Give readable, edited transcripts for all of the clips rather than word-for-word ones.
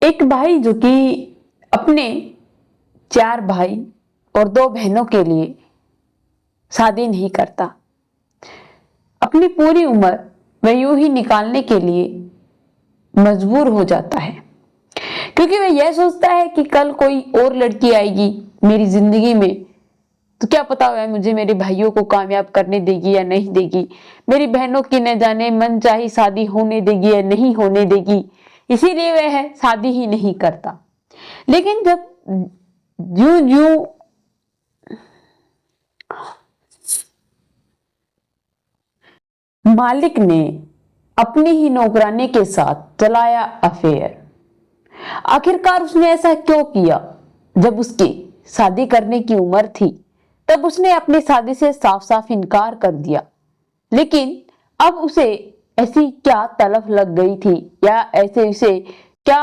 एक भाई जो कि अपने 4 भाई और 2 बहनों के लिए शादी नहीं करता, अपनी पूरी उम्र वह यूं ही निकालने के लिए मजबूर हो जाता है, क्योंकि वह यह सोचता है कि कल कोई और लड़की आएगी मेरी जिंदगी में, तो क्या पता वह मुझे मेरे भाइयों को कामयाब करने देगी या नहीं देगी, मेरी बहनों की न जाने मनचाही शादी होने देगी या नहीं होने देगी। इसीलिए वह शादी ही नहीं करता। लेकिन जब यूं यूं मालिक ने अपनी ही नौकरानी के साथ चलाया अफेयर, आखिरकार उसने ऐसा क्यों किया? जब उसकी शादी करने की उम्र थी तब उसने अपनी शादी से साफ साफ इनकार कर दिया। लेकिन अब उसे ऐसी क्या तलब लग गई थी या ऐसे उसे क्या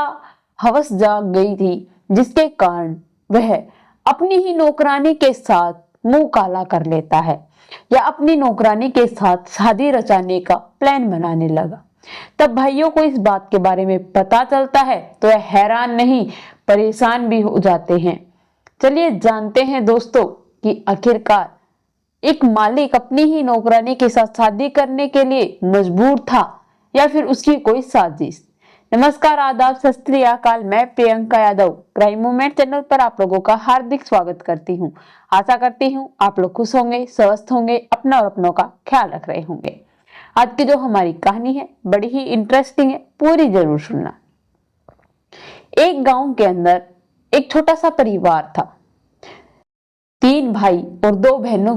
हवस जाग गई थी जिसके कारण वह अपनी ही नौकरानी के साथ मुंह काला कर लेता है या अपनी नौकरानी के साथ शादी रचाने का प्लान बनाने लगा। तब भाइयों को इस बात के बारे में पता चलता है तो वह हैरान नहीं परेशान भी हो जाते हैं। चलिए जानते हैं दोस्तों कि आखिरकार एक मालिक अपनी ही नौकरानी के साथ शादी करने के लिए मजबूर था या फिर उसकी कोई साजिश। नमस्कार, आदाब, सत श्री अकाल। मैं Priyanka Yadav crime movement channel पर आप लोगों का हार्दिक स्वागत करती हूँ। आशा करती हूँ आप लोग खुश होंगे, स्वस्थ होंगे, अपना और अपनों का ख्याल रख रहे होंगे। आज की जो हमारी कहानी है बड़ी ही इंटरेस्टिंग है, पूरी जरूर सुनना। एक गांव के अंदर एक छोटा सा परिवार था। 3 भाई और 2 बहनों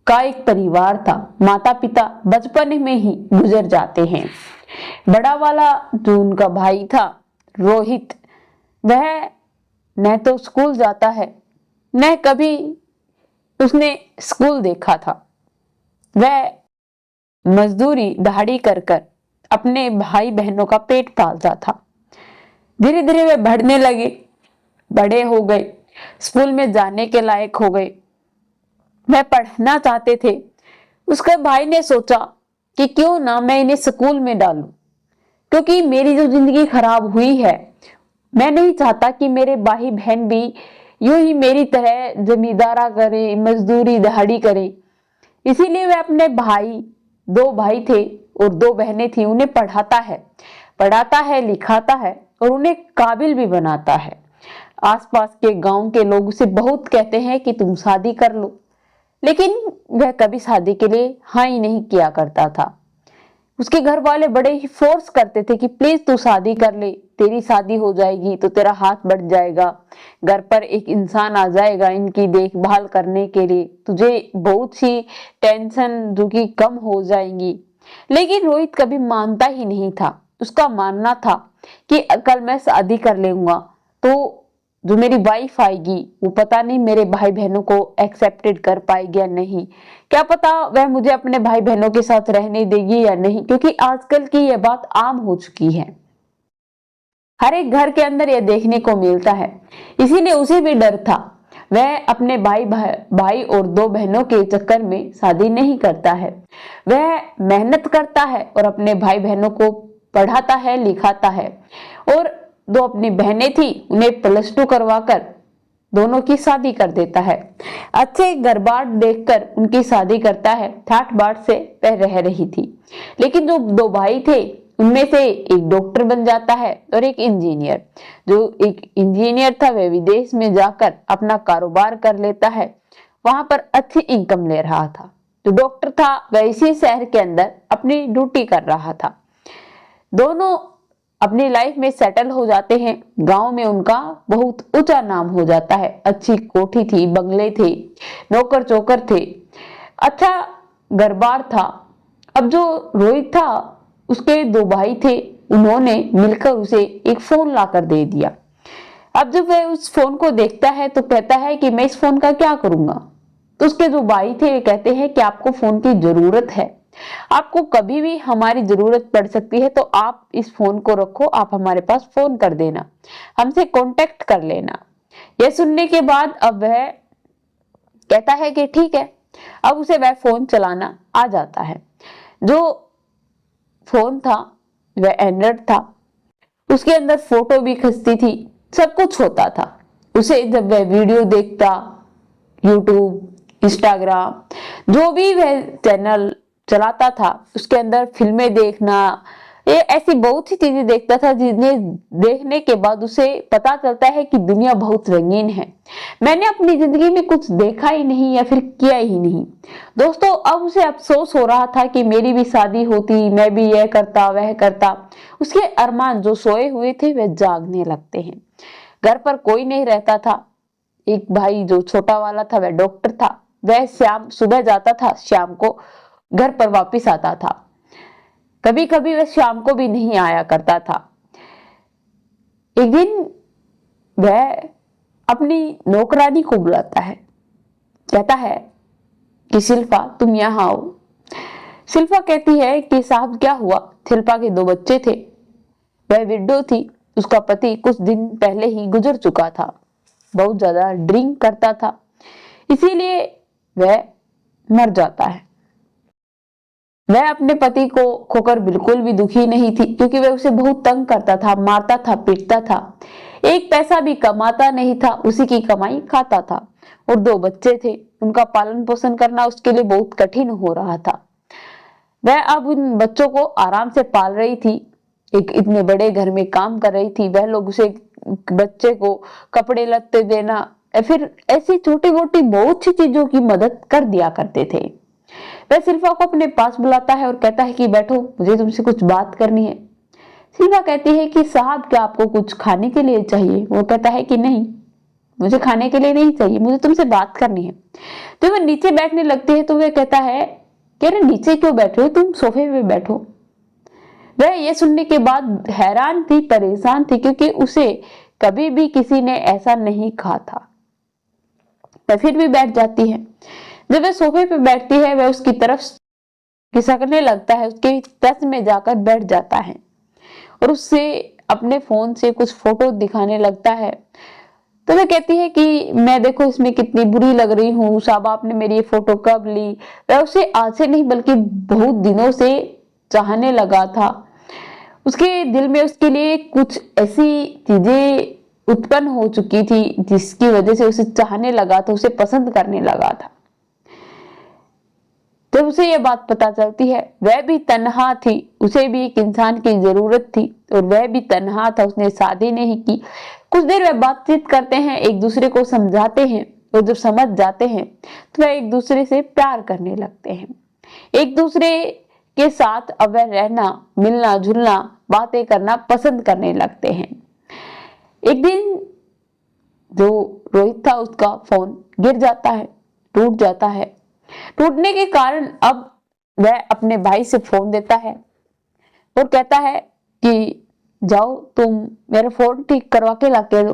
का एक परिवार था। माता पिता बचपन में ही गुजर जाते हैं। बड़ा वाला जो उनका भाई था रोहित, वह न तो स्कूल जाता है न कभी उसने स्कूल देखा था। वह मजदूरी दहाड़ी कर कर अपने भाई बहनों का पेट पालता था। धीरे धीरे वे बढ़ने लगे, बड़े हो गए, स्कूल में जाने के लायक हो गए, वह पढ़ना चाहते थे। उसके भाई ने सोचा कि क्यों ना मैं इन्हें स्कूल में डालूं, क्योंकि मेरी जो जिंदगी खराब हुई है, मैं नहीं चाहता कि मेरे भाई बहन भी यूं ही मेरी तरह जमींदारा करें, मजदूरी दहाड़ी करें। इसीलिए वह अपने भाई, 2 भाई थे और 2 बहनें थी, उन्हें पढ़ाता है, लिखाता है और उन्हें काबिल भी बनाता है। आसपास के गांव के लोग उसे बहुत कहते हैं कि तुम शादी कर लो, लेकिन वह कभी शादी के लिए हाँ ही नहीं किया करता था। उसके घर वाले बड़े ही फोर्स करते थे कि प्लीज तू शादी कर ले, तेरी शादी हो जाएगी तो तेरा हाथ बढ़ जाएगा, घर पर एक इंसान आ जाएगा इनकी देखभाल करने के लिए, तुझे बहुत सी टेंशन जो कि कम हो जाएंगी। लेकिन रोहित कभी मानता ही नहीं था। उसका मानना था कि कल मैं शादी कर लूंगा तो जो मेरी वाइफ आएगी वो पता नहीं मेरे भाई बहनों को एक्सेप्टेड कर पाएगी या नहीं, क्या पता वह मुझे अपने भाई बहनों के साथ रहने देगी या नहीं, क्योंकि आजकल की यह बात आम हो चुकी है। हर एक घर के अंदर यह देखने को मिलता है। इसीलिए उसे भी डर था। वह अपने भाई और 2 बहनों के चक्कर में शादी नहीं करता है। वह मेहनत करता है और अपने भाई बहनों को पढ़ाता है, लिखाता है और 2 अपनी बहनें थी उन्हें +2 करवाकर दोनों की शादी कर देता है। अच्छे घर बार देखकर उनकी शादी करता है। ठाठ बाट से वह रह रही थी। लेकिन जो 2 भाई थे उनमें से एक डॉक्टर बन जाता है और एक इंजीनियर। जो एक इंजीनियर था वह विदेश में जाकर अपना कारोबार कर लेता है, वहां पर अच्छी इनकम ले रहा था। जो डॉक्टर था वह इसी शहर के अंदर अपनी ड्यूटी कर रहा था। दोनों अपनी लाइफ में सेटल हो जाते हैं। गांव में उनका बहुत ऊंचा नाम हो जाता है। अच्छी कोठी थी, बंगले थे, नौकर चौकर थे, अच्छा घरबार था। अब जो रोहित था उसके 2 भाई थे, उन्होंने मिलकर उसे एक फोन लाकर दे दिया। अब जब वह उस फोन को देखता है तो कहता है कि मैं इस फोन का क्या करूंगा। तो उसके जो भाई थे वे कहते हैं कि आपको फोन की जरूरत है, आपको कभी भी हमारी जरूरत पड़ सकती है, तो आप इस फोन को रखो, आप हमारे पास फोन कर देना, हमसे कांटेक्ट कर लेना। यह सुनने के बाद अब वह कहता है कि ठीक है। अब उसे वह फोन चलाना आ जाता है। जो फोन था वह एंड्रॉइड था। उसके अंदर फोटो भी खींचती थी, सब कुछ होता था। उसे जब वह वीडियो देखता, यूट्यूब, इंस्टाग्राम, जो भी वह चैनल चलाता था, उसके अंदर फिल्में देखना, ये ऐसी बहुत सी चीजें देखता था जिन्हें देखने के बाद उसे पता चलता है कि दुनिया बहुत रंगीन है। मैंने अपनी जिंदगी में कुछ देखा ही नहीं या फिर किया ही नहीं। दोस्तों, अब उसे अफसोस हो रहा था कि मेरी भी शादी होती, मैं भी यह करता वह करता। उसके अरमान जो सोए हुए थे वह जागने लगते हैं। घर पर कोई नहीं रहता था। एक भाई जो छोटा वाला था वह डॉक्टर था। वह शाम सुबह जाता था, शाम को घर पर वापिस आता था। कभी कभी वह शाम को भी नहीं आया करता था। एक दिन वह अपनी नौकरानी को बुलाता है, कहता है कि शिल्पा तुम यहाँ आओ। शिल्पा कहती है कि साहब क्या हुआ। शिल्पा के 2 बच्चे थे, वह विडो थी। उसका पति कुछ दिन पहले ही गुजर चुका था, बहुत ज्यादा ड्रिंक करता था, इसीलिए वह मर जाता है। वह अपने पति को खोकर बिल्कुल भी दुखी नहीं थी, क्योंकि वह उसे बहुत तंग करता था, मारता था, पीटता था। एक पैसा भी कमाता नहीं था, उसी की कमाई खाता था। और 2 बच्चे थे, उनका पालन पोषण करना उसके लिए बहुत कठिन हो रहा था। वह अब उन बच्चों को आराम से पाल रही थी, एक इतने बड़े घर में काम कर रही थी। वह लोग उसे, बच्चे को कपड़े लत्ते देना या फिर ऐसी छोटी मोटी बहुत सी चीजों की मदद कर दिया करते थे। वह शिल्पा को अपने पास बुलाता है और कहता है कि बैठो, मुझे तुमसे कुछ बात करनी है। शिल्पा कहती है कि साहब क्या आपको कुछ खाने के लिए चाहिए। वो कहता है कि नहीं, मुझे खाने के लिए नहीं चाहिए, मुझे तुमसे बात करनी है। तो वह नीचे बैठने लगती है तो वह कहता है कि अरे नीचे क्यों बैठ रहे हो, तुम सोफे पे बैठो। वह ये सुनने के बाद हैरान थी, परेशान थी, क्योंकि उसे कभी भी किसी ने ऐसा नहीं कहा था। वह फिर भी बैठ जाती है। जब वह सोफे पे बैठती है, वह उसकी तरफ खिसकने लगता है, उसके टच में जाकर बैठ जाता है और उससे अपने फोन से कुछ फोटो दिखाने लगता है। तो वह कहती है कि मैं देखो इसमें कितनी बुरी लग रही हूँ, साहब आपने मेरी ये फोटो कब ली। वह उसे आज से नहीं बल्कि बहुत दिनों से चाहने लगा था। उसके दिल में उसके लिए कुछ ऐसी चीजें उत्पन्न हो चुकी थी जिसकी वजह से उसे चाहने लगा था, उसे पसंद करने लगा था। जब उसे यह बात पता चलती है, वह भी तन्हा थी, उसे भी एक इंसान की जरूरत थी और वह भी तन्हा था, उसने शादी नहीं की। कुछ देर वह बातचीत करते हैं, एक दूसरे को समझाते हैं और जब समझ जाते हैं तो वह एक दूसरे से प्यार करने लगते हैं। एक दूसरे के साथ अब वह रहना, मिलना जुलना, बातें करना पसंद करने लगते हैं। एक दिन जो रोहित था उसका फोन गिर जाता है, टूट जाता है। टूटने के कारण अब वह अपने भाई से फोन देता है और कहता है कि जाओ तुम मेरा फोन ठीक करवा के लाके दो।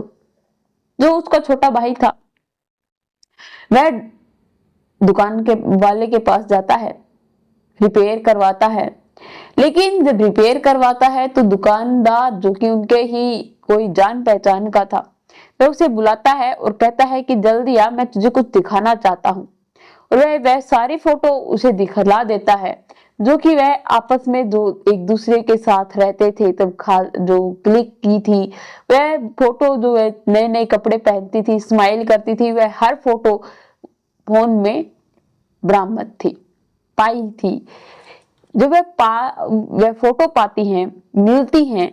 जो उसका छोटा भाई था वह दुकान के वाले के पास जाता है, रिपेयर करवाता है। लेकिन जब रिपेयर करवाता है तो दुकानदार, जो कि उनके ही कोई जान पहचान का था, वह उसे बुलाता है और कहता है कि जल्दी आ, मैं तुझे कुछ दिखाना चाहता हूँ। और वह सारी फोटो उसे दिखला देता है, जो कि वह आपस में जो एक दूसरे के साथ रहते थे तब जो क्लिक की थी, वह फोटो जो नए नए कपड़े पहनती थी, स्माइल करती थी, वह हर फोटो फोन में बरामद थी, पाई थी। जब वह फोटो पाती हैं, मिलती हैं,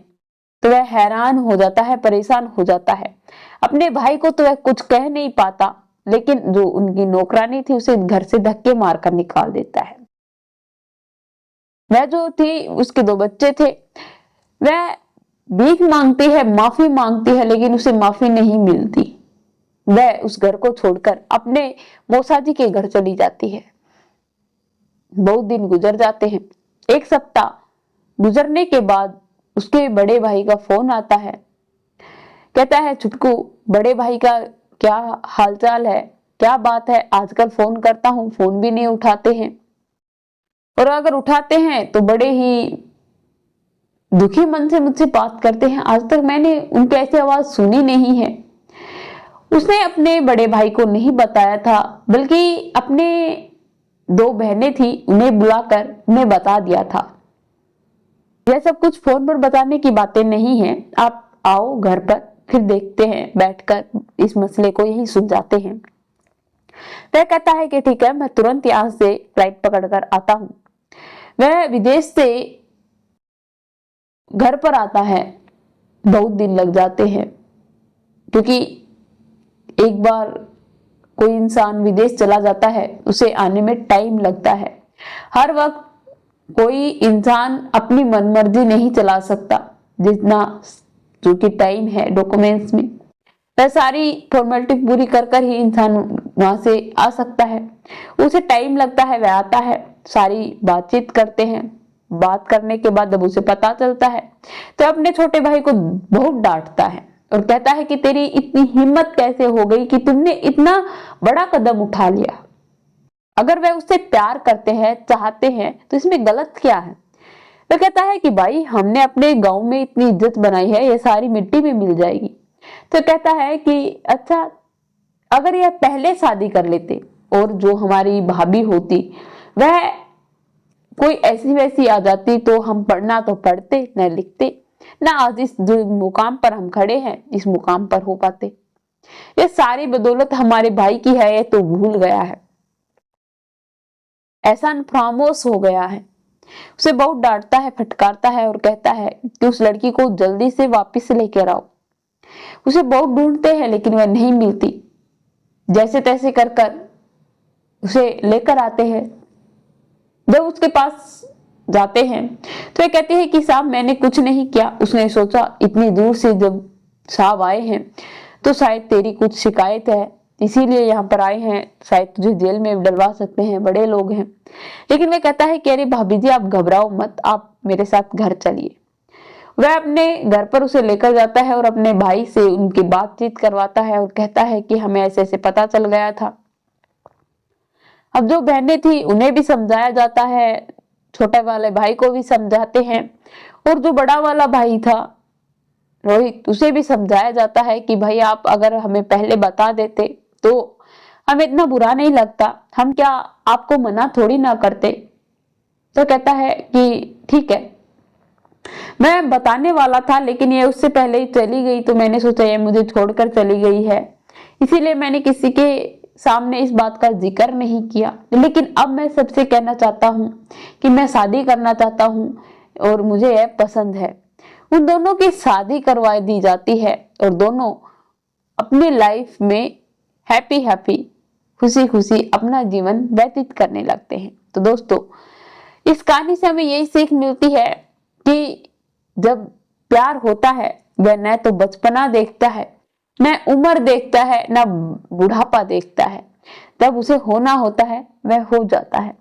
तो वह हैरान हो जाता है, परेशान हो जाता है। अपने भाई को तो वह कुछ कह नहीं पाता, लेकिन जो उनकी नौकरानी थी उसे घर से धक्के मारकर निकाल देता है। वह जो थी, उसके 2 बच्चे थे, वह भीख मांगती है, माफी मांगती है, लेकिन उसे माफी नहीं मिलती। वह उस घर को छोड़कर अपने मौसाजी के घर चली जाती है। बहुत दिन गुजर जाते हैं। 1 सप्ताह गुजरने के बाद उसके बड़े भाई का फोन आता है। कहता है, छुटकू बड़े भाई का क्या हालचाल है, क्या बात है, आजकल फोन करता हूँ फोन भी नहीं उठाते हैं, और अगर उठाते हैं तो बड़े ही दुखी मन से मुझसे बात करते हैं। आज तक मैंने उनकी ऐसी आवाज सुनी नहीं है। उसने अपने बड़े भाई को नहीं बताया था, बल्कि अपने 2 बहनें थी, उन्हें बुलाकर उन्हें बता दिया था। यह सब कुछ फोन पर बताने की बातें नहीं है, आप आओ घर पर, फिर देखते हैं बैठकर इस मसले को, यही सुलझाते हैं। वह कहता है कि ठीक है, मैं तुरंत यहाँ से फ्लाइट पकड़कर आता हूँ। वह विदेश से घर पर आता है, बहुत दिन लग जाते हैं, क्योंकि एक बार कोई इंसान विदेश चला जाता है उसे आने में टाइम लगता है। हर वक्त कोई इंसान अपनी मनमर्जी नहीं चला सकता, जितना जो कि टाइम है डॉक्यूमेंट्स में, वह सारी फॉर्मेलिटी पूरी कर कर ही इंसान वहां से आ सकता है। उसे टाइम लगता है, वह आता है, सारी बातचीत करते हैं। बात करने के बाद जब उसे पता चलता है तो अपने छोटे भाई को बहुत डांटता है और कहता है कि तेरी इतनी हिम्मत कैसे हो गई कि तुमने इतना बड़ा कदम उठा लिया। अगर वह उससे प्यार करते हैं, चाहते हैं, तो इसमें गलत क्या है। वह कहता है कि भाई हमने अपने गांव में इतनी इज्जत बनाई है, ये सारी मिट्टी में मिल जाएगी। तो कहता है कि अच्छा, अगर यह पहले शादी कर लेते और जो हमारी भाभी होती वह कोई ऐसी वैसी आ जाती तो हम पढ़ना तो पढ़ते, न लिखते, ना आज इस जो मुकाम पर हम खड़े हैं इस मुकाम पर हो पाते। ये सारी बदौलत हमारे भाई की है, ये तो भूल गया है, ऐसा खामोश हो गया है। उसे बहुत डांटता है, फटकारता है और कहता है कि उस लड़की को जल्दी से वापस लेकर आओ। उसे बहुत ढूंढते हैं लेकिन वह नहीं मिलती। जैसे तैसे कर कर उसे लेकर आते हैं। जब उसके पास जाते हैं तो वह कहते हैं कि साहब मैंने कुछ नहीं किया। उसने सोचा इतनी दूर से जब साहब आए हैं तो शायद तेरी कुछ शिकायत है, इसीलिए यहाँ पर आए हैं, शायद तुझे जेल में डलवा सकते हैं, बड़े लोग हैं। लेकिन वह कहता है कि अरे भाभी जी आप घबराओ मत, आप मेरे साथ घर चलिए। वह अपने घर पर उसे लेकर जाता है और अपने भाई से उनकी बातचीत करवाता है और कहता है कि हमें ऐसे ऐसे पता चल गया था। अब जो बहनें थी उन्हें भी समझाया जाता है, छोटे वाले भाई को भी समझाते हैं, और जो बड़ा वाला भाई था रोहित, उसे भी समझाया जाता है कि भाई आप अगर हमें पहले बता देते तो हमें इतना बुरा नहीं लगता, हम क्या आपको मना थोड़ी ना करते। तो कहता है कि ठीक है, मैं बताने वाला था लेकिन ये उससे पहले ही चली गई, तो मैंने सोचा ये मुझे छोड़कर चली गई है, इसीलिए मैंने किसी के सामने इस बात का जिक्र नहीं किया। लेकिन अब मैं सबसे कहना चाहता हूँ कि मैं शादी करना चाहता हूँ और मुझे यह पसंद है। उन दोनों की शादी करवा दी जाती है और दोनों अपनी लाइफ में हैप्पी हैप्पी, खुशी खुशी अपना जीवन व्यतीत करने लगते हैं। तो दोस्तों, इस कहानी से हमें यही सीख मिलती है कि जब प्यार होता है वह न तो बचपना देखता है, न उम्र देखता है, न बुढ़ापा देखता है। जब उसे होना होता है वह हो जाता है।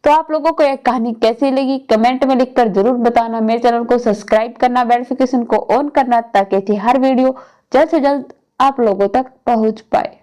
तो आप लोगों को यह कहानी कैसी लगी कमेंट में लिखकर जरूर बताना। मेरे चैनल को सब्सक्राइब करना, बेल नोटिफिकेशन को ऑन करना, ताकि हर वीडियो जल्द से जल्द आप लोगों तक पहुंच पाए।